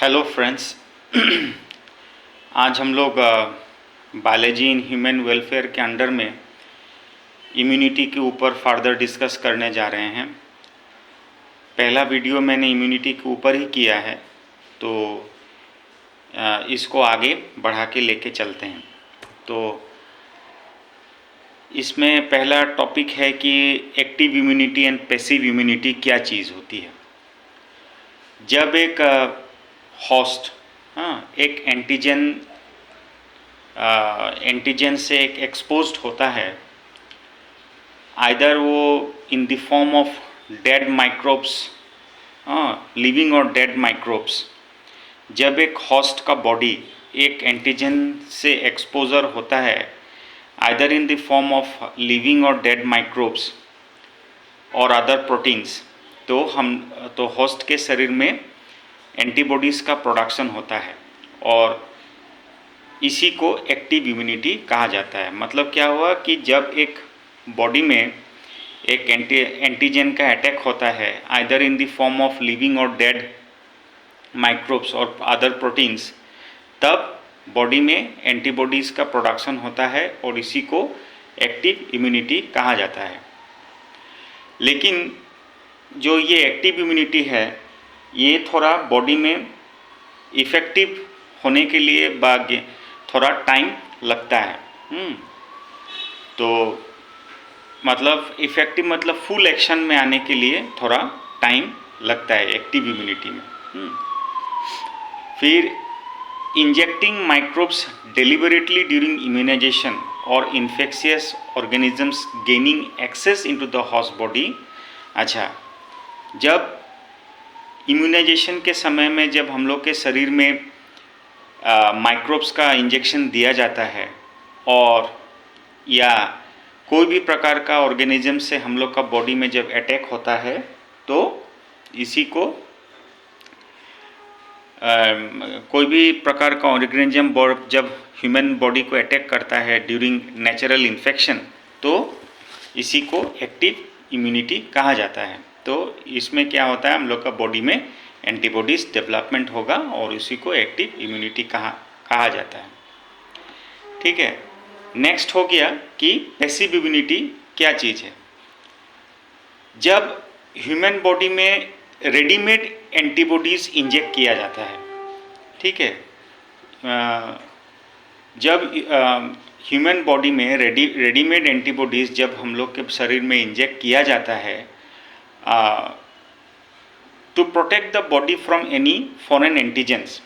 Hello friends. आज हम लोग बायोलॉजी इन ह्यूमन वेलफेयर के अंडर में इम्यूनिटी के ऊपर फर्दर डिस्कस करने जा रहे हैं। पहला वीडियो मैंने इम्यूनिटी के ऊपर ही किया है, तो इसको आगे बढ़ा के लेके चलते हैं। तो इसमें पहला टॉपिक है कि active immunity and passive immunity क्या चीज़ होती है। जब एक होस्ट एक एंटीजन से एक एक्सपोज्ड होता है, आइदर वो इन the form of dead microbes, living और डेड माइक्रोब्स। जब एक होस्ट का बॉडी एक एंटीजन से एक्सपोजर होता है, either in the form of living और डेड माइक्रोब्स और अदर प्रोटीन्स, तो होस्ट के शरीर में एंटीबॉडीज़ का प्रोडक्शन होता है और इसी को एक्टिव इम्यूनिटी कहा जाता है। मतलब क्या हुआ कि जब एक बॉडी में एक एंटीजन का अटैक होता है, either in the form of living और डेड माइक्रोब्स और अदर प्रोटीन्स, तब बॉडी में एंटीबॉडीज़ का प्रोडक्शन होता है और इसी को एक्टिव इम्यूनिटी कहा जाता है। लेकिन जो ये एक्टिव इम्यूनिटी है, ये थोड़ा बॉडी में इफ़ेक्टिव होने के लिए थोड़ा टाइम लगता है। तो मतलब इफ़ेक्टिव मतलब फुल एक्शन में आने के लिए थोड़ा टाइम लगता है एक्टिव इम्यूनिटी में। फिर injecting microbes deliberately during immunisation और infectious organisms gaining access into the host body. अच्छा, जब इम्यूनाइजेशन के समय में जब हम लोग के शरीर में माइक्रोब्स का इंजेक्शन दिया जाता है और या कोई भी प्रकार का ऑर्गेनिज्म से हम लोग का बॉडी में जब अटैक होता है, तो इसी को कोई भी प्रकार का ऑर्गेनिज्म जब ह्यूमन बॉडी को अटैक करता है ड्यूरिंग नेचुरल इन्फेक्शन, तो इसी को एक्टिव इम्यूनिटी कहा जाता है। तो इसमें क्या होता है, हम लोग का बॉडी में एंटीबॉडीज़ डेवलपमेंट होगा और इसी को एक्टिव इम्यूनिटी कहा जाता है। ठीक है, नेक्स्ट हो गया कि पैसिव इम्यूनिटी क्या चीज़ है। जब ह्यूमन बॉडी में रेडीमेड एंटीबॉडीज़ इंजेक्ट किया जाता है, ठीक है, जब ह्यूमन बॉडी में रेडीमेड एंटीबॉडीज़ जब हम लोग के शरीर में इंजेक्ट किया जाता है to protect the body from any foreign antigens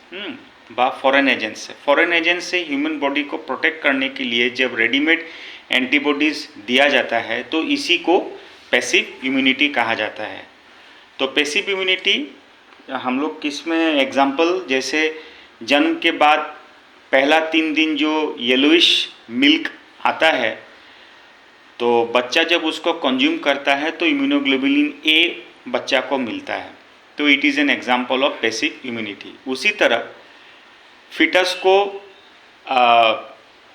बा फॉरेन एजेंट्स से ह्यूमन बॉडी को प्रोटेक्ट करने के लिए जब रेडीमेड एंटीबॉडीज़ दिया जाता है, तो इसी को पैसिव इम्यूनिटी कहा जाता है। तो पैसिव इम्यूनिटी हम लोग किस में एग्जाम्पल, जैसे जन्म के बाद पहला 3 दिन जो येलोइश मिल्क आता है, तो बच्चा जब उसको कंज्यूम करता है तो इम्यूनोग्लोबुलिन ए बच्चा को मिलता है, तो it is an example of passive immunity. उसी तरह फिटस को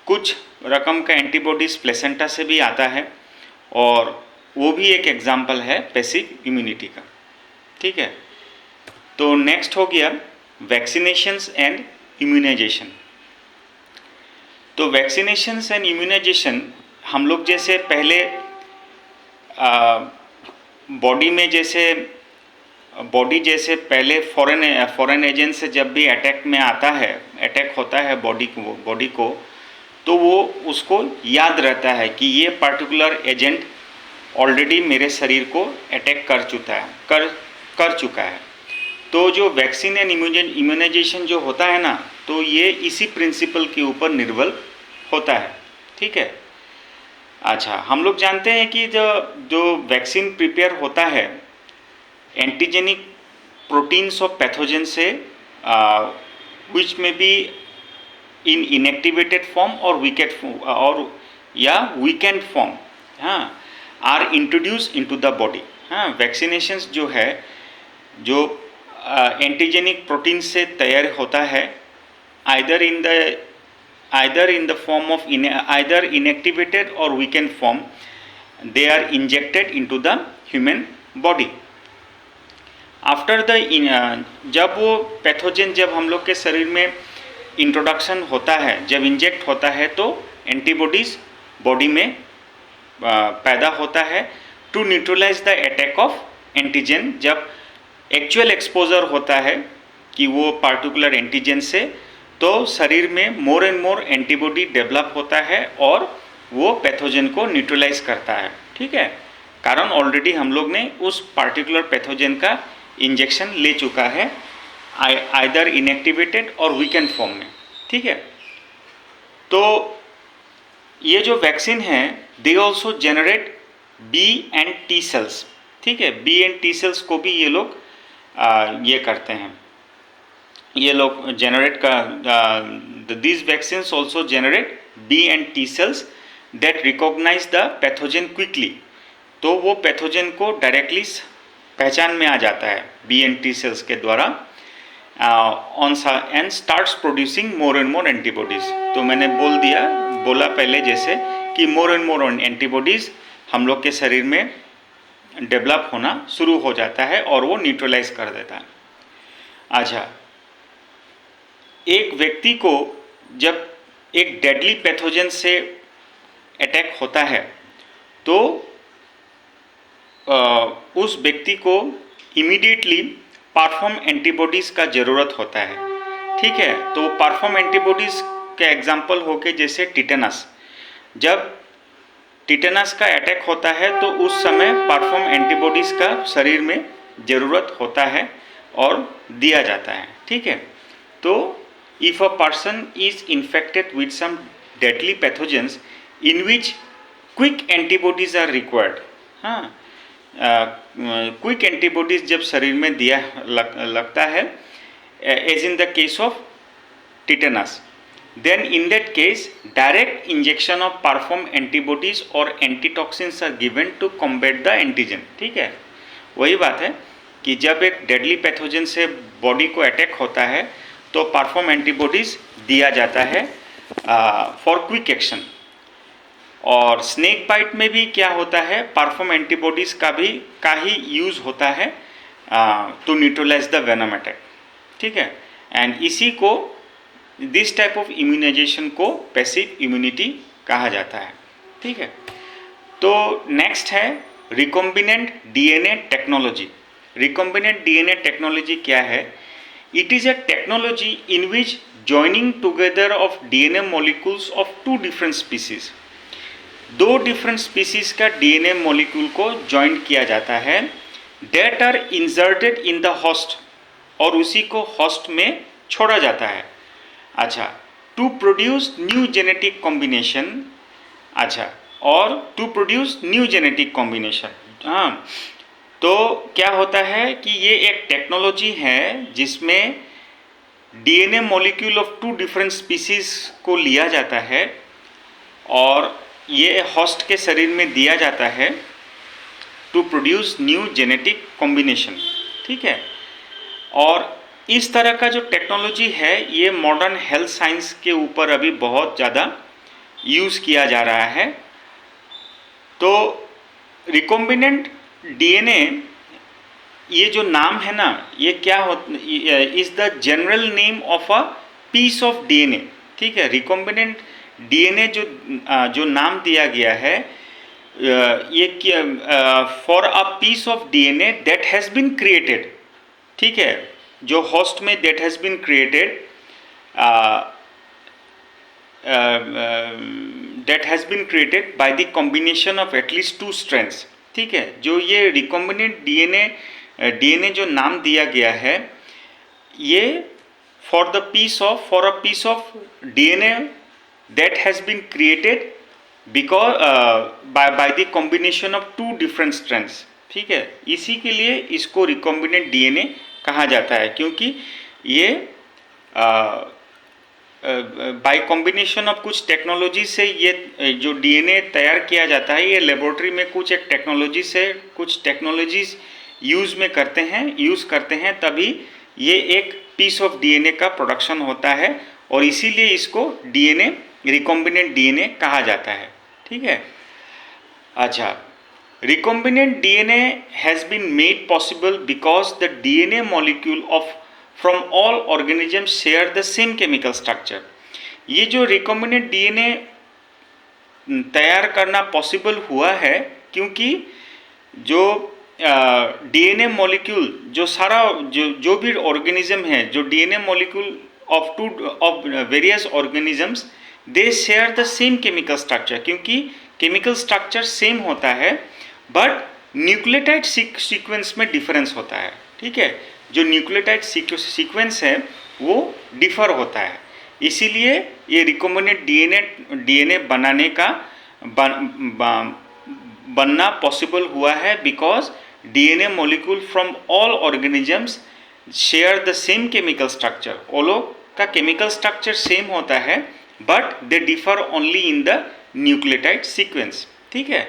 कुछ रकम का एंटीबॉडीज़ प्लेसेंटा से भी आता है और वो भी एक एग्जाम्पल है पैसिव इम्यूनिटी का। ठीक है, तो नेक्स्ट हो गया वैक्सीनेशंस एंड इम्यूनाइजेशन। तो वैक्सीनेशंस एंड इम्यूनाइजेशन हम लोग जैसे पहले बॉडी जैसे पहले फॉरेन एजेंट से जब भी अटैक होता है बॉडी को, तो वो उसको याद रहता है कि ये पर्टिकुलर एजेंट ऑलरेडी मेरे शरीर को अटैक कर चुका है। तो जो वैक्सीन एंड इम्यूनाइजेशन जो होता है ना, तो ये इसी प्रिंसिपल के ऊपर निर्भर होता है। ठीक है, अच्छा, हम लोग जानते हैं कि जो वैक्सीन प्रिपेयर होता है एंटीजेनिक प्रोटीन्स ऑफ पैथोजन से, विच में बी इन इनएक्टिवेटेड फॉर्म और weakened form are introduce into the body. Vaccinations जो है, जो एंटीजेनिक प्रोटीन से तैयार होता है, either in the form of either inactivated और weakened form, they are injected into the human body. After the जब वो पैथोजन जब हम लोग के शरीर में इंट्रोडक्शन होता है, जब इंजेक्ट होता है, तो एंटीबॉडीज़ बॉडी में पैदा होता है to neutralise the attack of antigen. जब एक्चुअल एक्सपोजर होता है कि वो पार्टिकुलर एंटीजन से, तो शरीर में more and more antibody develop होता है और वो पैथोजन को न्यूट्रलाइज करता है। ठीक है, कारण ऑलरेडी हम लोग ने उस पार्टिकुलर पैथोजन का इंजेक्शन ले चुका है, आइदर इनएक्टिवेटेड और वीकेंड फॉर्म में। ठीक है, तो ये जो वैक्सीन है, they also generate B and T cells. ठीक है, बी एंड टी सेल्स को भी ये लोग ये करते हैं, ये लोग जनरेट का these vaccines also generate B and T cells that recognise the pathogen quickly. तो वो पैथोजन को डायरेक्टली पहचान में आ जाता है बी एंड टी सेल्स के द्वारा, and starts producing more and more antibodies. तो मैंने बोला पहले जैसे कि मोर एंड मोर एंटीबॉडीज़ हम लोग के शरीर में डेवलप होना शुरू हो जाता है और वो न्यूट्रलाइज कर देता है। अच्छा, एक व्यक्ति को जब एक डेडली पैथोजन से अटैक होता है, तो उस व्यक्ति को इमीडिएटली परफॉर्म एंटीबॉडीज़ का ज़रूरत होता है। ठीक है, तो परफॉर्म एंटीबॉडीज़ के एग्जाम्पल हो के जैसे टिटेनस। जब टिटेनस का अटैक होता है तो उस समय परफॉर्म एंटीबॉडीज़ का शरीर में ज़रूरत होता है और दिया जाता है। ठीक है, तो if a person is infected with some deadly pathogens in which quick antibodies are required. हाँ, क्विक एंटीबॉडीज़ जब शरीर में दिया लगता है, as in the case of tetanus, then in that case direct injection of perform antibodies or antitoxins are given to combat the antigen। ठीक है, वही बात है कि जब एक डेडली पैथोजन से बॉडी को अटैक होता है तो परफॉर्म एंटीबॉडीज़ दिया जाता है फॉर क्विक एक्शन। और स्नेक बाइट में भी क्या होता है, परफॉर्म एंटीबॉडीज़ का ही यूज़ होता है to neutralise the venom attack. ठीक है, एंड इसी को दिस टाइप ऑफ इम्यूनाइजेशन को पैसिव इम्यूनिटी कहा जाता है। ठीक है, तो नेक्स्ट है recombinant DNA technology. Recombinant DNA technology क्या है? It is a technology in which joining together of DNA molecules of two different species, दो डिफरेंट स्पीसीज का डीएनए मॉलिक्यूल को ज्वाइन किया जाता है, that are inserted in the host, और उसी को होस्ट में छोड़ा जाता है। अच्छा, to produce new genetic combination. अच्छा, और to produce new genetic combination. हाँ, तो क्या होता है कि ये एक टेक्नोलॉजी है जिसमें DNA molecule of two different species को लिया जाता है और ये होस्ट के शरीर में दिया जाता है to produce new genetic combination. ठीक है, और इस तरह का जो टेक्नोलॉजी है ये मॉडर्न हेल्थ साइंस के ऊपर अभी बहुत ज़्यादा यूज़ किया जा रहा है। तो रिकॉम्बिनेंट डीएनए, ये जो नाम है ना, ये क्या is the general name of a piece of DNA. ठीक है, रिकॉम्बिनेंट डीएनए जो नाम दिया गया है, ये for a piece of DNA that has been created. ठीक है, जो होस्ट में that has been created, that has been created by the combination of at least two strands. ठीक है, जो ये रिकॉम्बिनेंट डीएनए जो नाम दिया गया है, ये for a piece of DNA that has been created because by the combination of two different strands. ठीक है, इसी के लिए इसको रिकॉम्बिनेंट डीएनए कहा जाता है, क्योंकि ये बाय कॉम्बिनेशन ऑफ कुछ टेक्नोलॉजी से ये जो डीएनए तैयार किया जाता है, ये लेबोरेटरी में कुछ एक टेक्नोलॉजी से कुछ टेक्नोलॉजीज यूज़ करते हैं, तभी ये एक पीस ऑफ डीएनए का प्रोडक्शन होता है और इसीलिए इसको डीएनए रिकॉम्बिनेंट डीएनए कहा जाता है। ठीक है, अच्छा, recombinant DNA has been made possible because the DNA molecule of from all organisms share the same chemical structure. ये जो recombinant DNA तैयार करना पॉसिबल हुआ है क्योंकि जो डीएनए मॉलिक्यूल जो सारा जो भी ऑर्गेनिज्म है, जो DNA molecule of various organisms, they share the same chemical structure, क्योंकि केमिकल स्ट्रक्चर सेम होता है बट न्यूक्लियोटाइड सीक्वेंस में डिफरेंस होता है। ठीक है, जो न्यूक्लियोटाइड सीक्वेंस है वो डिफर होता है, इसीलिए ये रिकॉम्बिनेंट डीएनए बनाने का बनना पॉसिबल हुआ है, because DNA molecule from all organisms share the same chemical structure. वो लोग का केमिकल स्ट्रक्चर सेम होता है but they differ only in the nucleotide sequence. ठीक है,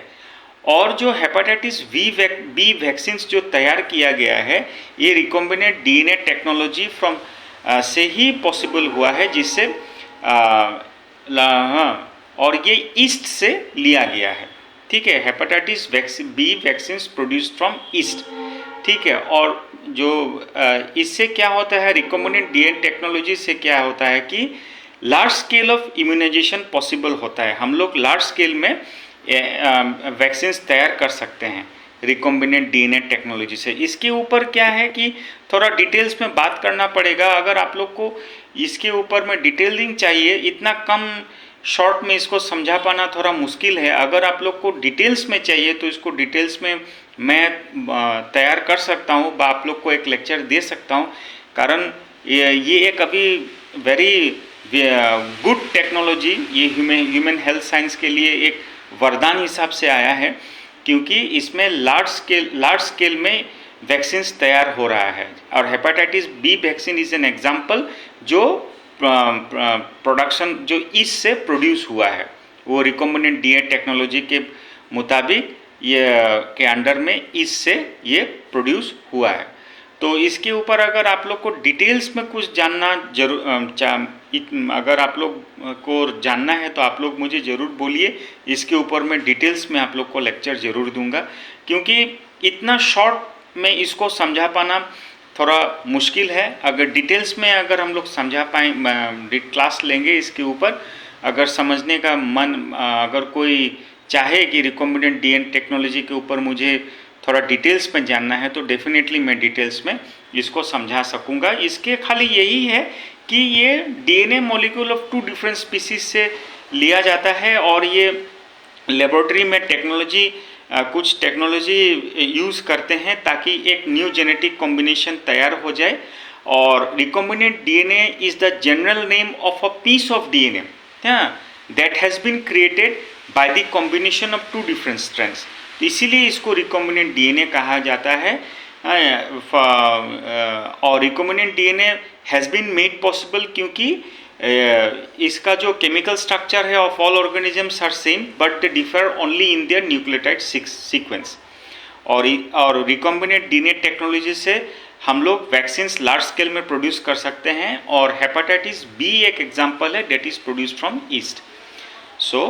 और जो हेपेटाइटिस बी वैक्सीन जो तैयार किया गया है, ये रिकॉम्बिनेंट डीएनए टेक्नोलॉजी फ्रॉम से ही पॉसिबल हुआ है, जिससे और ये ईस्ट से लिया गया है। ठीक है, hepatitis B vaccine produce from yeast. ठीक है, और जो इससे क्या होता है, रिकॉम्बिनेंट डीएनए टेक्नोलॉजी से क्या होता है कि large scale of immunisation possible होता है। हम लोग लार्ज स्केल में वैक्सीन तैयार कर सकते हैं रिकॉम्बिनेंट डीएनए टेक्नोलॉजी से। इसके ऊपर क्या है कि थोड़ा डिटेल्स में बात करना पड़ेगा। अगर आप लोग को इसके ऊपर में डिटेलिंग चाहिए, इतना कम शॉर्ट में इसको समझा पाना थोड़ा मुश्किल है। अगर आप लोग को डिटेल्स में चाहिए तो इसको डिटेल्स में मैं तैयार कर सकता हूँ, आप लोग को एक लेक्चर दे सकता हूँ, कारण ये एक अभी वेरी गुड टेक्नोलॉजी, ये ह्यूमन हेल्थ साइंस के लिए एक वरदान हिसाब से आया है, क्योंकि इसमें लार्ज स्केल में वैक्सीन तैयार हो रहा है। और hepatitis B vaccine is an example जो प्रोडक्शन जो इससे प्रोड्यूस हुआ है, वो रिकॉम्बिनेंट डीएनए टेक्नोलॉजी के मुताबिक ये के अंडर में इससे ये प्रोड्यूस हुआ है। तो इसके ऊपर अगर आप लोग को डिटेल्स में कुछ जानना अगर आप लोग को जानना है तो आप लोग मुझे ज़रूर बोलिए, इसके ऊपर मैं डिटेल्स में आप लोग को लेक्चर ज़रूर दूंगा, क्योंकि इतना शॉर्ट में इसको समझा पाना थोड़ा मुश्किल है। अगर डिटेल्स में अगर हम लोग समझा पाए, क्लास लेंगे इसके ऊपर, अगर समझने का मन अगर कोई चाहे कि रिकॉम्बिनेंट डीएनए टेक्नोलॉजी के ऊपर मुझे थोड़ा डिटेल्स में जानना है तो डेफिनेटली मैं डिटेल्स में इसको समझा सकूंगा। इसके खाली यही है कि ये DNA molecule of 2 different species से लिया जाता है, और ये लेबोरेटरी में कुछ टेक्नोलॉजी यूज़ करते हैं ताकि एक न्यू जेनेटिक कॉम्बिनेशन तैयार हो जाए। और recombinant DNA is the general name of a piece of DNA that has been created by the combination of 2 different strands. तो इसीलिए इसको रिकॉम्बिनेंट डीएनए कहा जाता है। और recombinant DNA has been made possible क्योंकि इसका जो केमिकल स्ट्रक्चर है of all organisms are same but they differ only in their nucleotide sequence. और रिकॉम्बिनेंट डीएनए टेक्नोलॉजी से हम लोग वैक्सीन्स लार्ज स्केल में प्रोड्यूस कर सकते हैं, और हेपेटाइटिस बी एक एग्जांपल है that is produce from east. So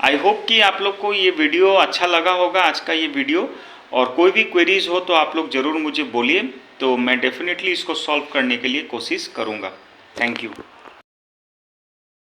I hope कि आप लोग को ये वीडियो अच्छा लगा होगा, आज का ये वीडियो। और कोई भी क्वेरीज हो तो आप लोग ज़रूर मुझे बोलिए, तो मैं डेफिनेटली इसको सॉल्व करने के लिए कोशिश करूँगा। Thank you.